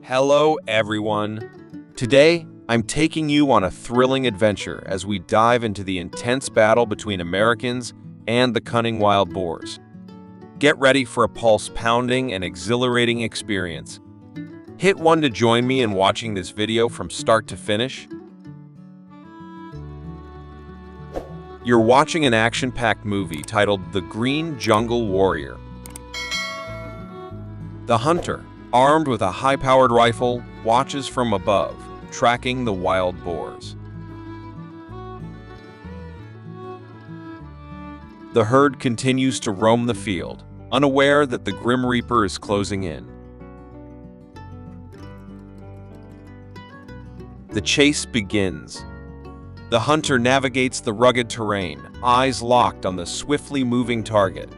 Hello, everyone. Today, I'm taking you on a thrilling adventure as we dive into the intense battle between Americans and the cunning wild boars. Get ready for a pulse-pounding and exhilarating experience. Hit 1 to join me in watching this video from start to finish. You're watching an action-packed movie titled The Green Jungle Warrior. The hunter, armed with a high-powered rifle, watches from above, tracking the wild boars. The herd continues to roam the field, unaware that the Grim Reaper is closing in. The chase begins. The hunter navigates the rugged terrain, eyes locked on the swiftly moving target.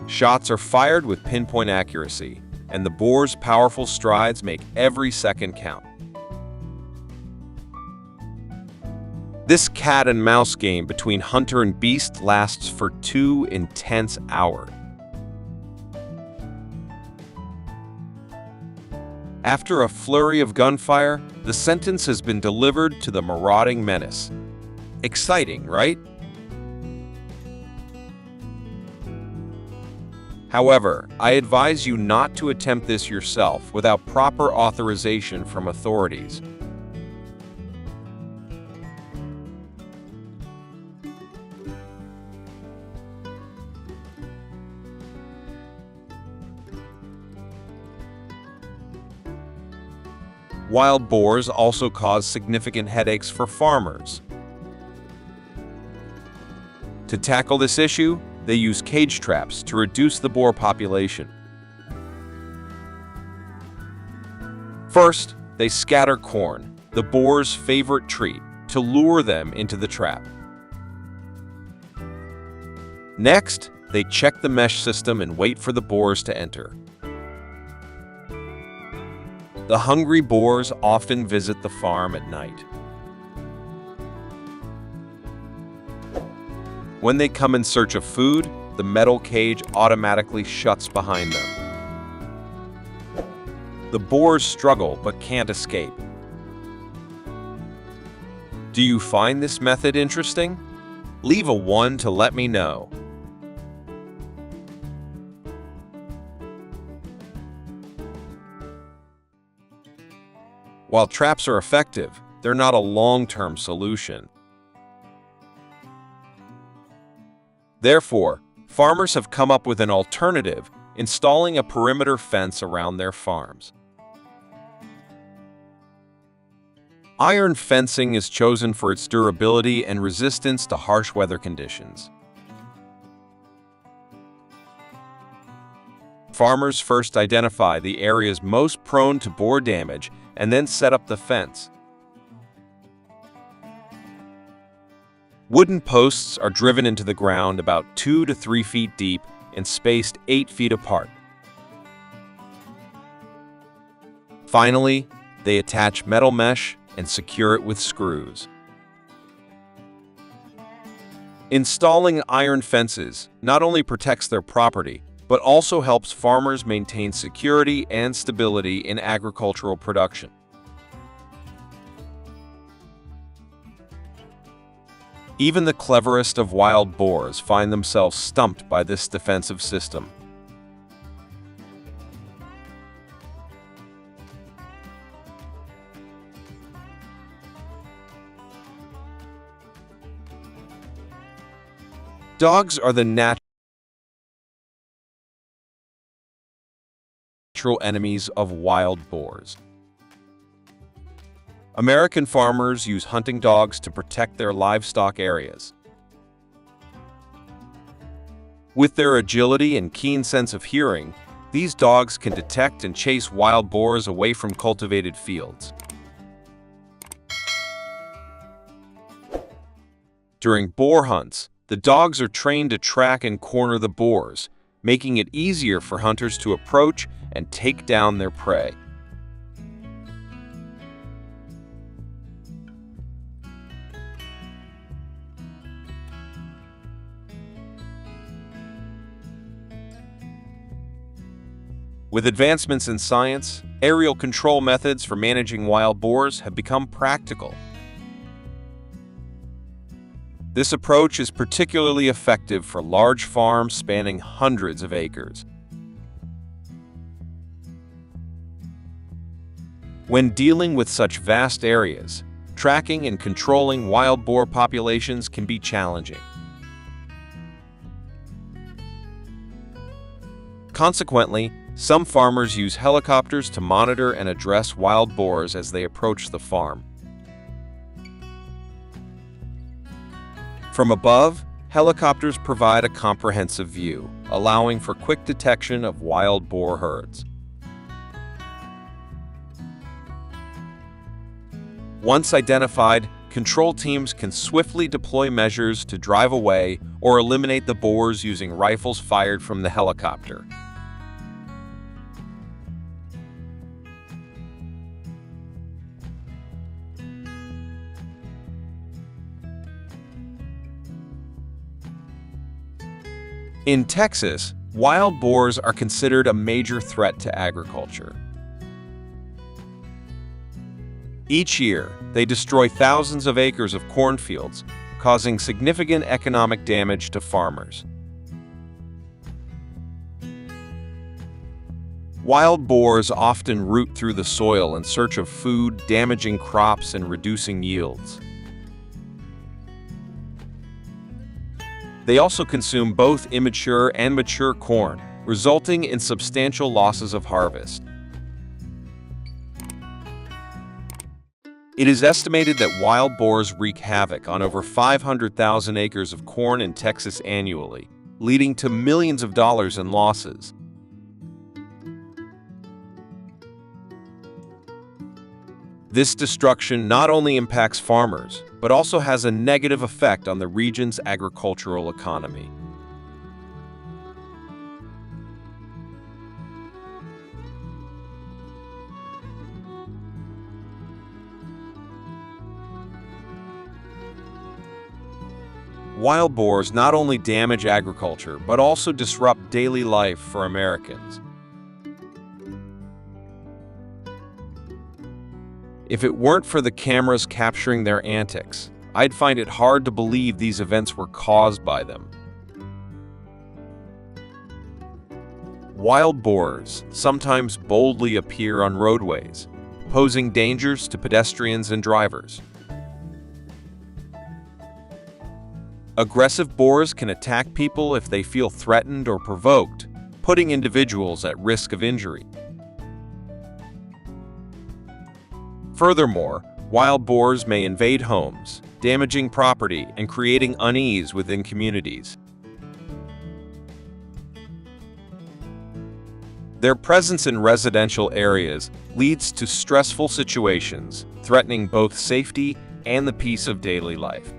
Shots are fired with pinpoint accuracy, and the boar's powerful strides make every second count. This cat-and-mouse game between hunter and beast lasts for 2 intense hours. After a flurry of gunfire, the sentence has been delivered to the marauding menace. Exciting, right? However, I advise you not to attempt this yourself without proper authorization from authorities. Wild boars also cause significant headaches for farmers. To tackle this issue, they use cage traps to reduce the boar population. First, they scatter corn, the boar's favorite treat, to lure them into the trap. Next, they check the mesh system and wait for the boars to enter. The hungry boars often visit the farm at night. When they come in search of food, the metal cage automatically shuts behind them. The boars struggle but can't escape. Do you find this method interesting? Leave a 1 to let me know. While traps are effective, they're not a long-term solution. Therefore, farmers have come up with an alternative, installing a perimeter fence around their farms. Iron fencing is chosen for its durability and resistance to harsh weather conditions. Farmers first identify the areas most prone to boar damage and then set up the fence. Wooden posts are driven into the ground about 2 to 3 feet deep and spaced 8 feet apart. Finally, they attach metal mesh and secure it with screws. Installing iron fences not only protects their property, but also helps farmers maintain security and stability in agricultural production. Even the cleverest of wild boars find themselves stumped by this defensive system. Dogs are the natural enemies of wild boars. American farmers use hunting dogs to protect their livestock areas. With their agility and keen sense of hearing, these dogs can detect and chase wild boars away from cultivated fields. During boar hunts, the dogs are trained to track and corner the boars, making it easier for hunters to approach and take down their prey. With advancements in science, aerial control methods for managing wild boars have become practical. This approach is particularly effective for large farms spanning hundreds of acres. When dealing with such vast areas, tracking and controlling wild boar populations can be challenging. Consequently, some farmers use helicopters to monitor and address wild boars as they approach the farm. From above, helicopters provide a comprehensive view, allowing for quick detection of wild boar herds. Once identified, control teams can swiftly deploy measures to drive away or eliminate the boars using rifles fired from the helicopter. In Texas, wild boars are considered a major threat to agriculture. Each year, they destroy thousands of acres of cornfields, causing significant economic damage to farmers. Wild boars often root through the soil in search of food, damaging crops and reducing yields. They also consume both immature and mature corn, resulting in substantial losses of harvest. It is estimated that wild boars wreak havoc on over 500,000 acres of corn in Texas annually, leading to millions of dollars in losses. This destruction not only impacts farmers, but also has a negative effect on the region's agricultural economy. Wild boars not only damage agriculture, but also disrupt daily life for Americans. If it weren't for the cameras capturing their antics, I'd find it hard to believe these events were caused by them. Wild boars sometimes boldly appear on roadways, posing dangers to pedestrians and drivers. Aggressive boars can attack people if they feel threatened or provoked, putting individuals at risk of injury. Furthermore, wild boars may invade homes, damaging property and creating unease within communities. Their presence in residential areas leads to stressful situations, threatening both safety and the peace of daily life.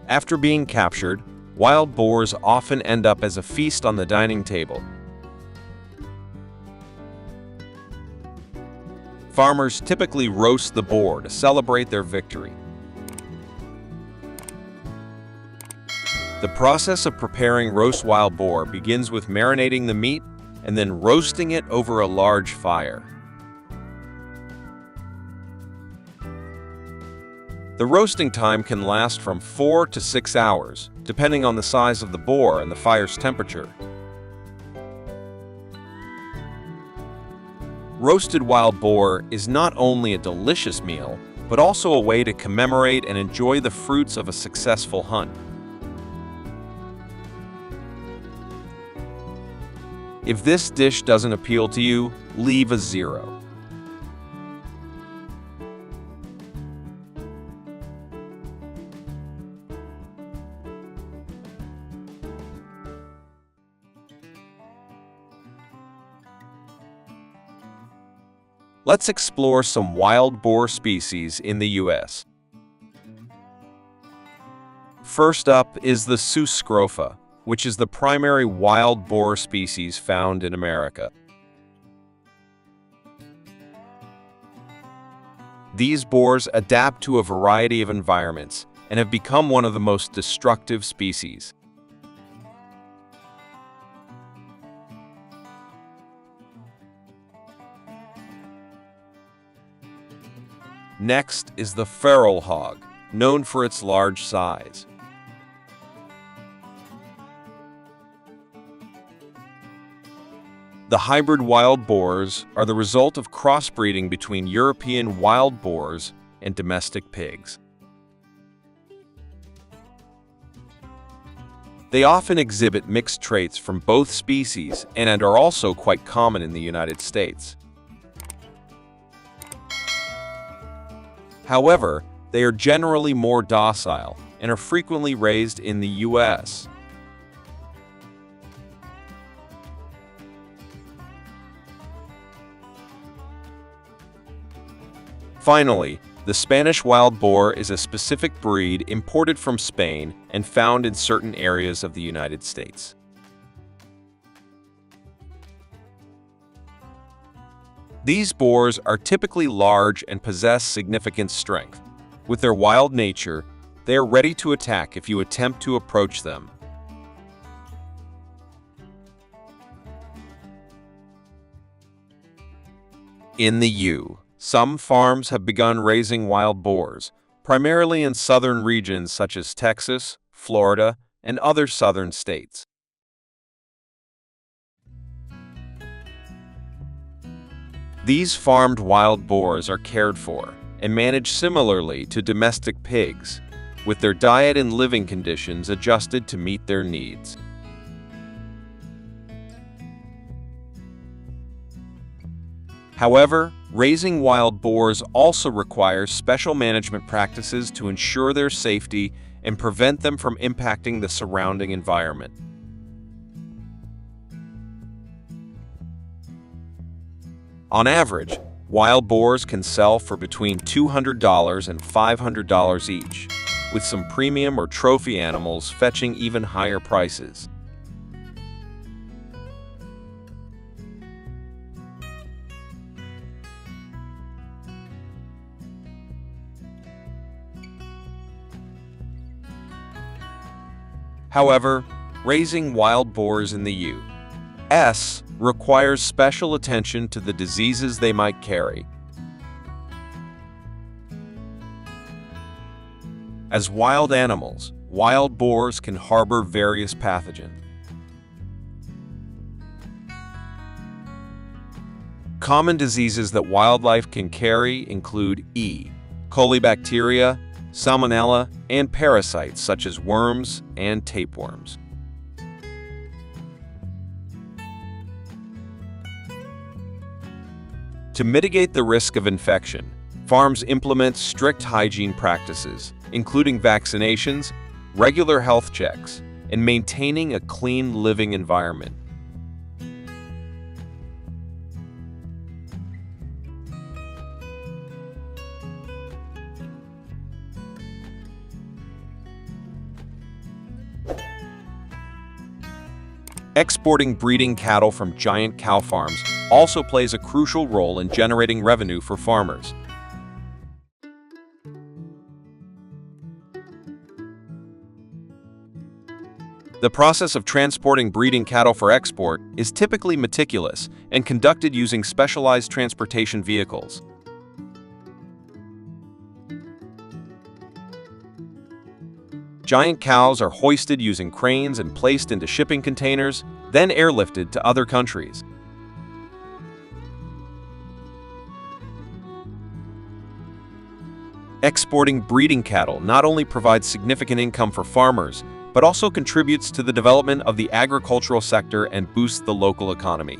After being captured, wild boars often end up as a feast on the dining table. Farmers typically roast the boar to celebrate their victory. The process of preparing roast wild boar begins with marinating the meat and then roasting it over a large fire. The roasting time can last from 4 to 6 hours, depending on the size of the boar and the fire's temperature. Roasted wild boar is not only a delicious meal, but also a way to commemorate and enjoy the fruits of a successful hunt. If this dish doesn't appeal to you, leave a 0. Let's explore some wild boar species in the U.S. First up is the Sus scrofa, which is the primary wild boar species found in America. These boars adapt to a variety of environments and have become one of the most destructive species. Next is the feral hog, known for its large size. The hybrid wild boars are the result of crossbreeding between European wild boars and domestic pigs. They often exhibit mixed traits from both species and are also quite common in the United States. However, they are generally more docile and are frequently raised in the U.S. Finally, the Spanish wild boar is a specific breed imported from Spain and found in certain areas of the United States. These boars are typically large and possess significant strength. With their wild nature, they are ready to attack if you attempt to approach them. In the U.S., some farms have begun raising wild boars, primarily in southern regions such as Texas, Florida, and other southern states. These farmed wild boars are cared for and managed similarly to domestic pigs, with their diet and living conditions adjusted to meet their needs. However, raising wild boars also requires special management practices to ensure their safety and prevent them from impacting the surrounding environment. On average, wild boars can sell for between $200 and $500 each, with some premium or trophy animals fetching even higher prices. However, raising wild boars in the U.S. requires special attention to the diseases they might carry. As wild animals, wild boars can harbor various pathogens. Common diseases that wildlife can carry include E. coli bacteria, salmonella, and parasites such as worms and tapeworms. To mitigate the risk of infection, farms implement strict hygiene practices, including vaccinations, regular health checks, and maintaining a clean living environment. Exporting breeding cattle from giant cow farms also plays a crucial role in generating revenue for farmers. The process of transporting breeding cattle for export is typically meticulous and conducted using specialized transportation vehicles. Giant cows are hoisted using cranes and placed into shipping containers, then airlifted to other countries. Exporting breeding cattle not only provides significant income for farmers, but also contributes to the development of the agricultural sector and boosts the local economy.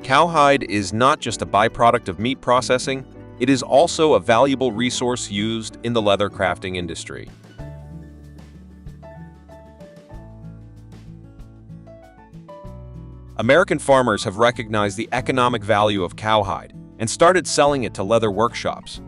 Cowhide is not just a byproduct of meat processing, it is also a valuable resource used in the leather crafting industry. American farmers have recognized the economic value of cowhide and started selling it to leather workshops.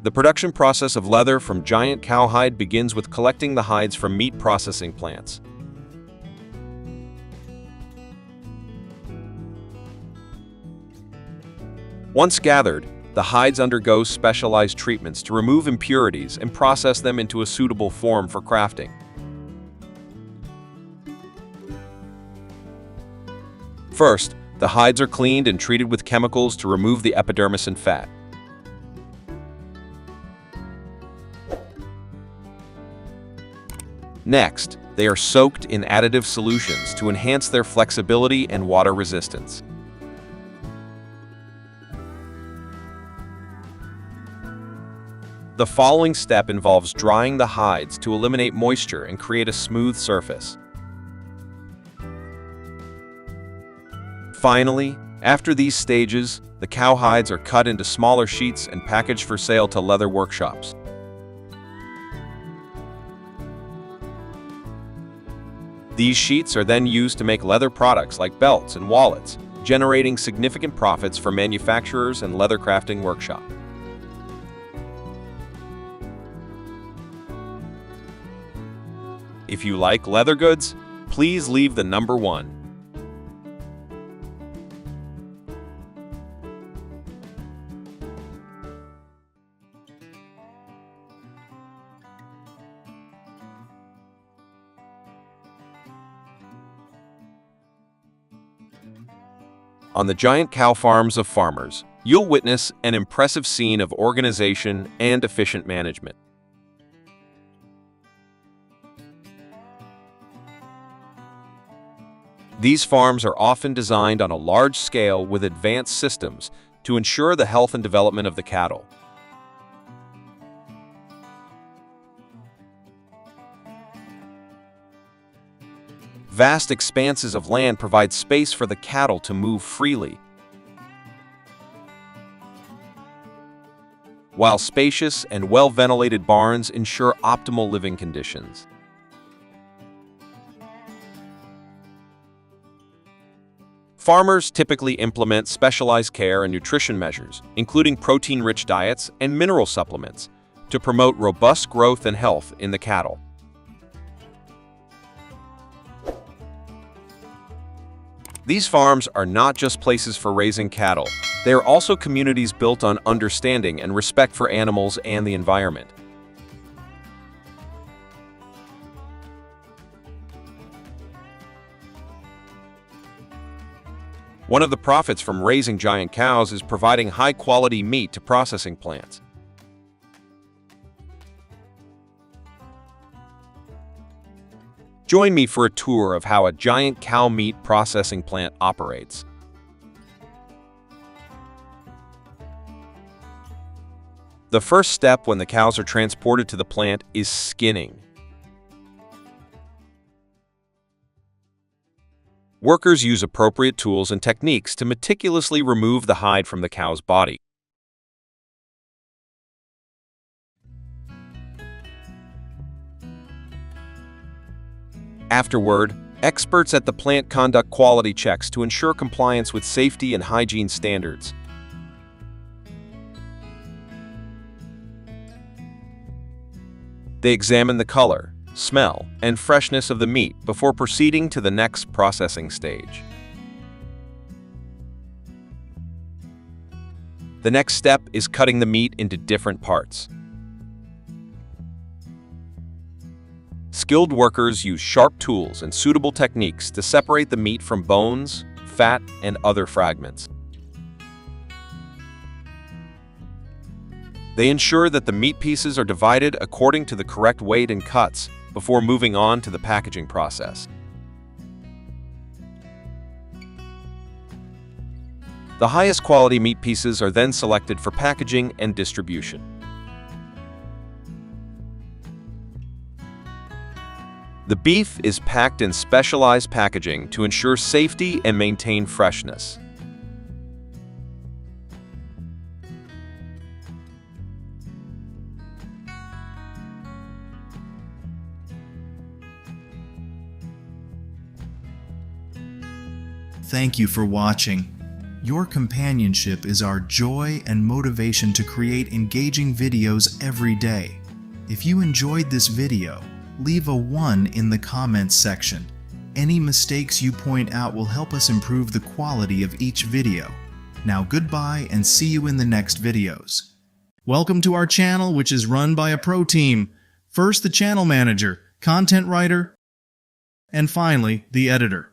The production process of leather from giant cowhide begins with collecting the hides from meat processing plants. Once gathered, the hides undergo specialized treatments to remove impurities and process them into a suitable form for crafting. First, the hides are cleaned and treated with chemicals to remove the epidermis and fat. Next, they are soaked in additive solutions to enhance their flexibility and water resistance. The following step involves drying the hides to eliminate moisture and create a smooth surface. Finally, after these stages, the cow hides are cut into smaller sheets and packaged for sale to leather workshops. These sheets are then used to make leather products like belts and wallets, generating significant profits for manufacturers and leather crafting workshops. If you like leather goods, please leave the number 1. On the giant cow farms of farmers, you'll witness an impressive scene of organization and efficient management. These farms are often designed on a large scale with advanced systems to ensure the health and development of the cattle. Vast expanses of land provide space for the cattle to move freely, while spacious and well-ventilated barns ensure optimal living conditions. Farmers typically implement specialized care and nutrition measures, including protein-rich diets and mineral supplements, to promote robust growth and health in the cattle. These farms are not just places for raising cattle, they are also communities built on understanding and respect for animals and the environment. One of the profits from raising giant cows is providing high-quality meat to processing plants. Join me for a tour of how a giant cow meat processing plant operates. The first step when the cows are transported to the plant is skinning. Workers use appropriate tools and techniques to meticulously remove the hide from the cow's body. Afterward, experts at the plant conduct quality checks to ensure compliance with safety and hygiene standards. They examine the color, smell, and freshness of the meat before proceeding to the next processing stage. The next step is cutting the meat into different parts. Skilled workers use sharp tools and suitable techniques to separate the meat from bones, fat, and other fragments. They ensure that the meat pieces are divided according to the correct weight and cuts before moving on to the packaging process. The highest quality meat pieces are then selected for packaging and distribution. The beef is packed in specialized packaging to ensure safety and maintain freshness. Thank you for watching. Your companionship is our joy and motivation to create engaging videos every day. If you enjoyed this video, leave a 1 in the comments section. Any mistakes you point out will help us improve the quality of each video. Now goodbye and see you in the next videos. Welcome to our channel, which is run by a pro team. First the channel manager, content writer, and finally the editor.